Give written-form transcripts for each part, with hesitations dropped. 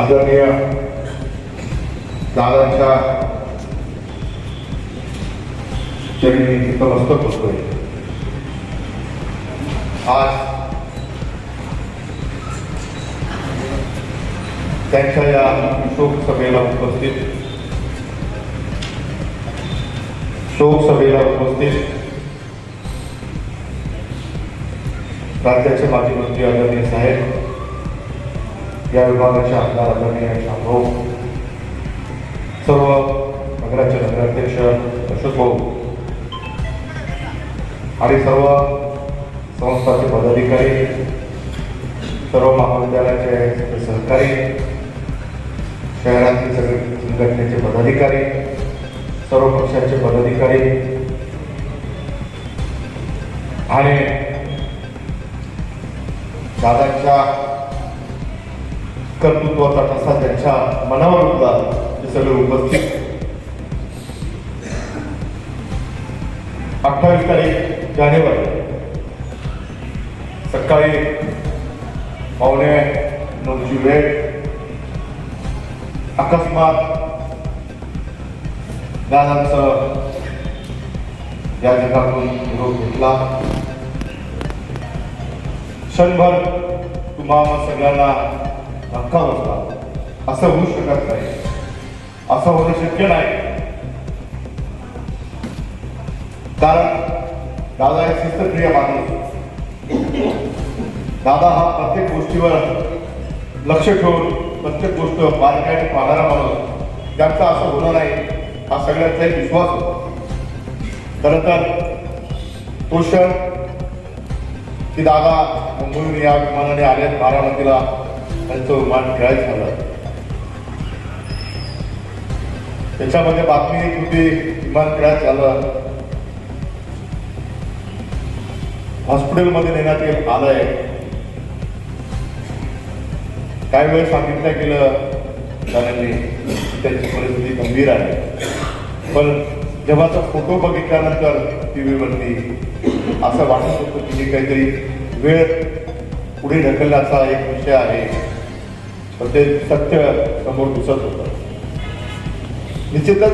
आदरणीय दादांच्या चरणी नतमस्तक होतोय। आज त्यांच्या या शोक सभेला उपस्थित राज्याचे माजी मंत्री आदरणीय साहेब, या विभागाचे आमदार आदरणीय शामभाऊ, सर्व नगराचे नगराध्यक्ष अशोक भाऊ आणि सर्व संस्थाचे पदाधिकारी, सर्व महाविद्यालयाचे सहकारी, शहरातील सगळे संघटनेचे पदाधिकारी, सर्व पक्षाचे पदाधिकारी आणि दादांच्या कर्तृत्वाचा ठसा त्यांच्या मनावर होता ते सगळे उपस्थित। 28 तारीख जानेवारी सकाळी 8:45ची वेळ अकस्मात दादांचं या जगातून निरोप घेतला। क्षणभर तुम्हाला सगळ्यांना धक्का बसला। असं होऊ शकत नाही, असं होणं शक्य नाही, कारण दादा एक शिस्तप्रिय माणूस। दादा हा प्रत्येक गोष्टीवर लक्ष ठेवून प्रत्येक गोष्ट बारकाईने पाहणारा माणूस। ज्यांचं असं होणार नाही हा सगळ्यांचा एक विश्वास होता। खरं तर तो क्षण की दादा मुंबईहून या विमानाने आले बारामतीला, त्यांचं विमान क्रॅश झालं। त्याच्यामध्ये बातमी एक होती, विमान क्रॅश झालं, हॉस्पिटलमध्ये नेण्यात आलंय। काही वेळ सांगितलं गेलं दादांनी त्यांची परिस्थिती गंभीर आहे, पण जेव्हा तो फोटो बघितल्यानंतर टीव्हीवरती असं वाटत होतं की काहीतरी वेळ पुढे ढकलण्याचा एक विषय आहे, पण ते सत्य समोर दिसत होतं। निश्चितच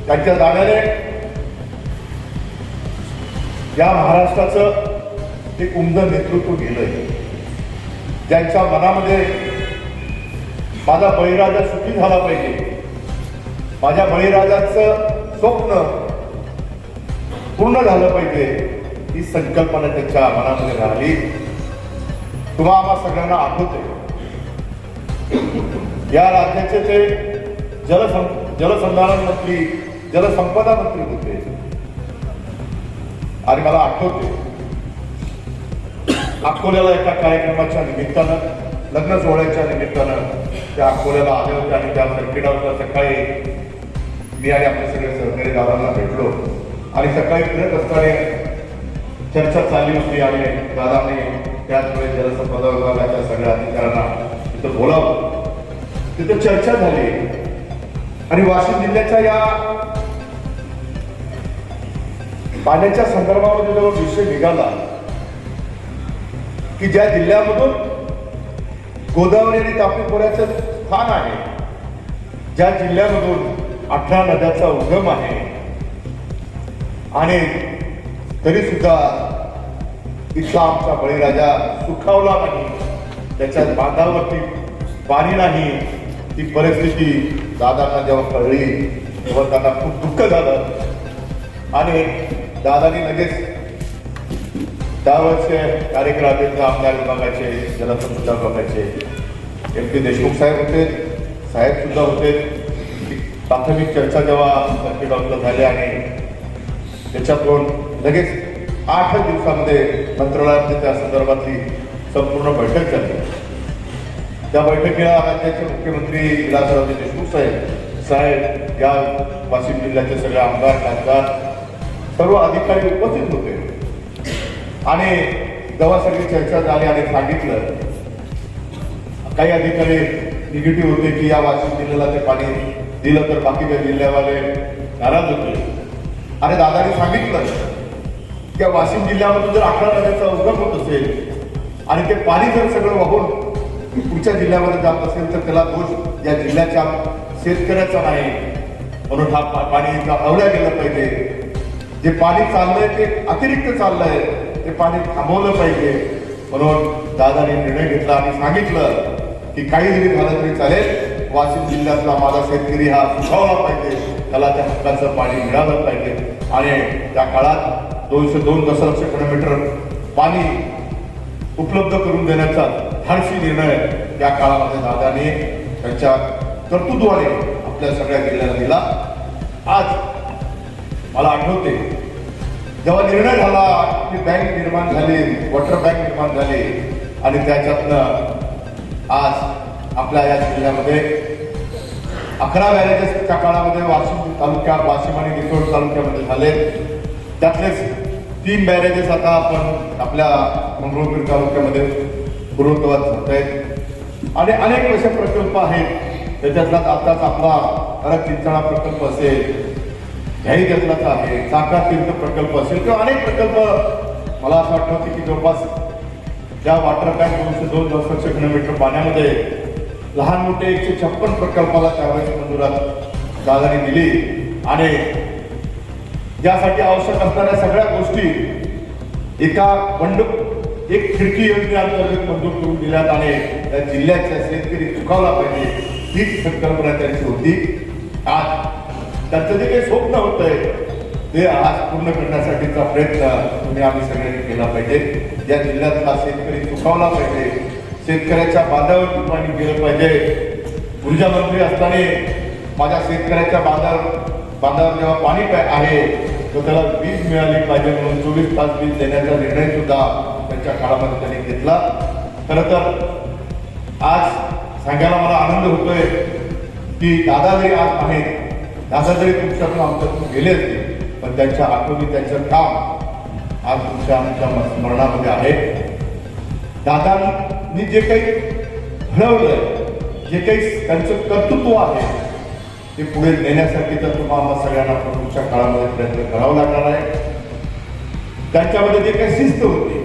त्यांच्या जाण्याने या महाराष्ट्राचं एक उमद नेतृत्व गेलंय। ज्यांच्या मनामध्ये माझा बळीराजा सुखी झाला पाहिजे, माझ्या बळीराजाचं स्वप्न पूर्ण झालं पाहिजे, ही संकल्पना त्यांच्या मनामध्ये राहिली। तुम्हा आम्हा सगळ्यांना आठवते या राज्याचे ते जलसंधारण मंत्री, जलसंपदा मंत्री होते। आणि मला आठवते अकोल्याला एका कार्यक्रमाच्या निमित्तानं, लग्न सोहळ्याच्या निमित्तानं त्या अकोल्याला आले होते आणि त्या सर्किटावर सकाळी मी आणि आपले सगळे सहकारी दादांना भेटलो आणि सकाळी फिरत असताना चर्चा चालली होती आणि दादाने त्याच वेळेस जलसंपदा विभागाच्या सगळ्या अधिकाऱ्यांना तिथं बोलावलं। तिथं चर्चा झाली आणि वाशिम जिल्ह्याच्या या पाण्याच्या संदर्भामध्ये जेव्हा विषय निघाला की ज्या जिल्ह्यामधून गोदावरी आणि तापी खोऱ्याचं स्थान आहे, ज्या जिल्ह्यामधून 18 नद्याचा उगम आहे आणि तरी सुद्धा इथला आमचा बळीराजा सुखावला नाही, त्याच्या बांधावरती पाणी नाही, ती परिस्थिती दादांना जेव्हा कळली तेव्हा त्यांना खूप दुःख झालं आणि दादांनी लगेच त्यावेळेचे कार्यक्रमाचे आमदार विभागाचे, जलसंपदा विभागाचे MP देशमुख साहेब होते, साहेब सुद्धा होते। प्राथमिक चर्चा जेव्हा सर्किट हाऊसला झाली आणि त्याच्यातून लगेच 8 दिवसामध्ये मंत्रालयामध्ये त्या संदर्भातली संपूर्ण बैठक झाली। त्या बैठकीला राज्याचे मुख्यमंत्री विलासरावजी देशमुख साहेब या वाशिम जिल्ह्याचे सगळे आमदार, खासदार, सर्व अधिकारी उपस्थित होते आणि जेव्हा सगळी चर्चा झाली आणि सांगितलं, काही अधिकारी निगेटिव्ह होते की या वाशिम जिल्ह्याला ते पाणी दिलं तर बाकीच्या जिल्ह्यावाले नाराज होते आणि दादाने सांगितलं की वाशिम जिल्ह्यामध्ये जर 18 नद्याचा उगम होत असेल आणि ते पाणी जर सगळं वाहून पुढच्या जिल्ह्यामध्ये जात असेल तर त्याला दोष या जिल्ह्याच्या शेतकऱ्याचा नाही, म्हणून हा पाणी अवल्या गेलं पाहिजे. जे पाणी चाललंय ते अतिरिक्त चाललंय, ते पाणी थांबवलं पाहिजे. म्हणून दादाने निर्णय घेतला आणि सांगितलं की काही जरी झालं तरी चालेल, वाशिम जिल्ह्यातला माझा शेतकरी हा सुखावला पाहिजे, त्याला त्या हक्काचं पाणी मिळालं पाहिजे. आणि त्या काळात 202 दशलक्ष घनमीटर पाणी उपलब्ध करून देण्याचा धाडसी निर्णय त्या काळामध्ये दादाने त्यांच्या कर्तृत्वाने आपल्या सगळ्या जिल्ह्याला दिला. आज मला आठवते जेव्हा निर्णय झाला की बँक निर्माण झाली, वॉटर बँक निर्माण झाली आणि त्याच्यातनं आज आपल्या या जिल्ह्यामध्ये 11 बॅरेजेस त्या काळामध्ये वाशिम तालुक्यात, वाशिम आणि निकोट तालुक्यामध्ये झाले. त्यातलेच 3 बॅरेजेस आता आपण आपल्या मंगरुळपीर तालुक्यामध्ये पूर्वत्वास जात आहेत आणि अनेक असे प्रकल्प आहेत. त्याच्यातला आताच आपला परत चिंचणा प्रकल्प असेल, ह्याही त्यातलाच आहे, चाका तीर्थ प्रकल्प असेल किंवा अनेक प्रकल्प. मला असं आठवतं की जवळपास ज्या वॉटर बँक 202 दशलक्ष घनमीटर पाण्यामध्ये लहान मोठे 156 प्रकल्पाला त्यावेळेस मंजुरात दादाने दिली आणि यासाठी आवश्यक असणाऱ्या सगळ्या गोष्टी एक खिडकी योजनेअंतर्गत मंजूर करून दिल्यात आणि त्या जिल्ह्याच्या शेतकरी सुखावला पाहिजे हीच संकल्पना त्यांची होती. आज त्यांचं जे काही स्वप्न होतंय ते आज पूर्ण करण्यासाठीचा प्रयत्न तुम्ही आम्ही सगळ्यांनी केला पाहिजे. या जिल्ह्यातला शेतकरी सुखावला पाहिजे, शेतकऱ्याच्या बांधावर पाणी गेलं पाहिजे. ऊर्जा मंत्री असताना माझ्या शेतकऱ्याच्या बांधावर जेव्हा पाणी आहे तर त्याला वीज मिळाली पाहिजे म्हणून 24 तास वीज देण्याचा निर्णय सुद्धा त्यांच्या काळामध्ये त्यांनी घेतला. खरं तर आज सांगायला मला आनंद होतोय की दादा जरी आज आहेत, दादा जरी तुमच्याकडून आमच्यातून गेले असते, पण त्यांच्या आठवणी, त्यांचं काम आज तुमच्या आमच्या स्मरणामध्ये आहे. दादांनी जे काही घडवलंय, जे काही त्यांचं कर्तृत्व आहे ते पुढे नेण्यासाठी तर तुम्हाला सगळ्यांना पुढच्या काळामध्ये प्रयत्न करावा लागणार आहे. त्यांच्यामध्ये जे काही शिस्त होती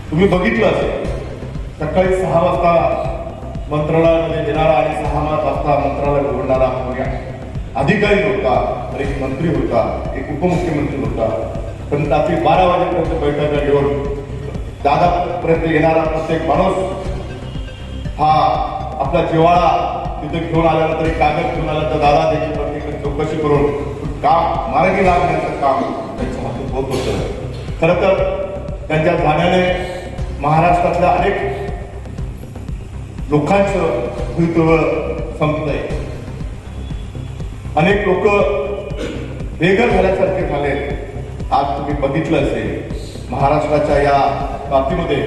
तुम्ही बघितलं असेल, सकाळी 6 वाजता मंत्रालयामध्ये येणारा आणि 6 वाजता मंत्रालय उघडणारा कोणी अधिकारी होता, तर एक मंत्री होता, एक उपमुख्यमंत्री होता. पण रात्री 12 वाजेपर्यंत बैठका घेऊन दादापर्यंत येणारा प्रत्येक माणूस हा आपला जिव्हाळा तिथे घेऊन आल्यानंतर एक कागद घेऊन आला तर दादा देखील प्रत्येक चौकशी करून काम मार्गी लागण्याचं काम त्यांच्या हातून होत होतं. खरं तर त्यांच्या जाण्याने महाराष्ट्रातल्या अनेक लोकांचं भवितव्य संपलंय. अनेक लोक बेघर झाल्यासारखे झाले. आज तुम्ही बघितलं असेल महाराष्ट्राच्या या बाबतीमध्ये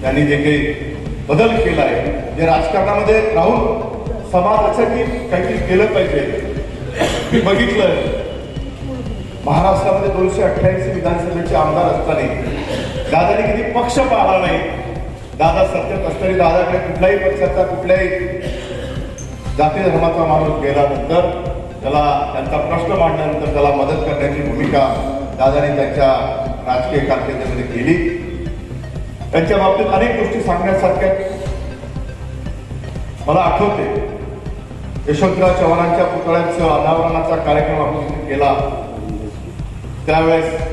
त्यांनी जे काही बदल केला आहे, जे राजकारणामध्ये राहून समाजासाठी काहीतरी केलं पाहिजे. मी बघितलं महाराष्ट्रामध्ये 288 विधानसभेचे आमदार असताना दादाने किती पक्ष पाळला नाही. दादा सत्तेत असताना दादाकडे कुठल्याही पक्षाचा, कुठल्याही जाती धर्माचा माणूस गेल्यानंतर त्याला त्यांचा प्रश्न मांडल्यानंतर त्याला मदत करण्याची भूमिका दादाने त्यांच्या राजकीय कारकिर्दीमध्ये केली. त्यांच्या बाबतीत अनेक गोष्टी सांगण्यासारख्या. मला आठवते यशवंतराव चव्हाणांच्या पुतळ्याचं अनावरणाचा कार्यक्रम आपण केला त्यावेळेस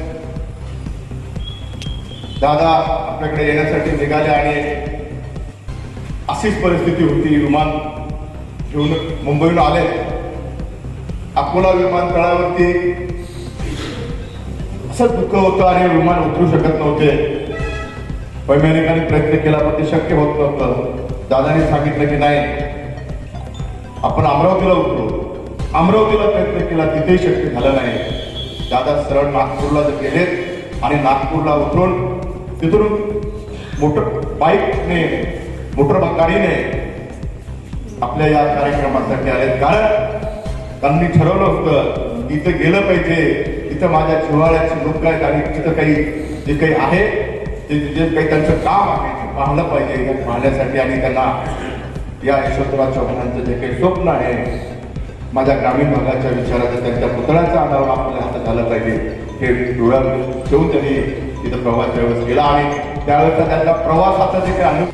दादा आपल्याकडे येण्यासाठी निघाले आणि अशीच परिस्थिती होती. विमान घेऊन मुंबईहून आले. अकोला विमानतळावरती असं दुःख होतं आणि विमान उतरू शकत नव्हते. वैज्ञानिकांनी प्रयत्न केला पण ते शक्य होत नव्हतं. दादाने सांगितलं की नाही, आपण अमरावतीला उतरू. अमरावतीला प्रयत्न केला, तिथेही शक्य झालं नाही. दादा सरळ नागपूरला गेले आणि नागपूरला उतरून तिथून मोटर गाडीने आपल्या या कार्यक्रमासाठी आले. कारण त्यांनी ठरवलं होतं इथं गेलं पाहिजे, इथं माझ्या जिव्हाळ्याची लोक आहेत आणि तिथं काही जे काही आहे जे काही त्यांचं काम आहे ते पाहलं पाहिजे. पाहण्यासाठी आणि त्यांना या यशवंतराव चव्हाणांचं जे काही स्वप्न आहे माझ्या ग्रामीण भागाच्या विचाराचं, त्यांच्या पुतळ्याचं अनावरण आपल्या हातात झालं पाहिजे हे डोळ्यात ठेवून त्यांनी तिथं प्रवास त्यावेळेस केला. आणि त्यावेळेचा त्यांचा प्रवासाचा जे काही अनुभव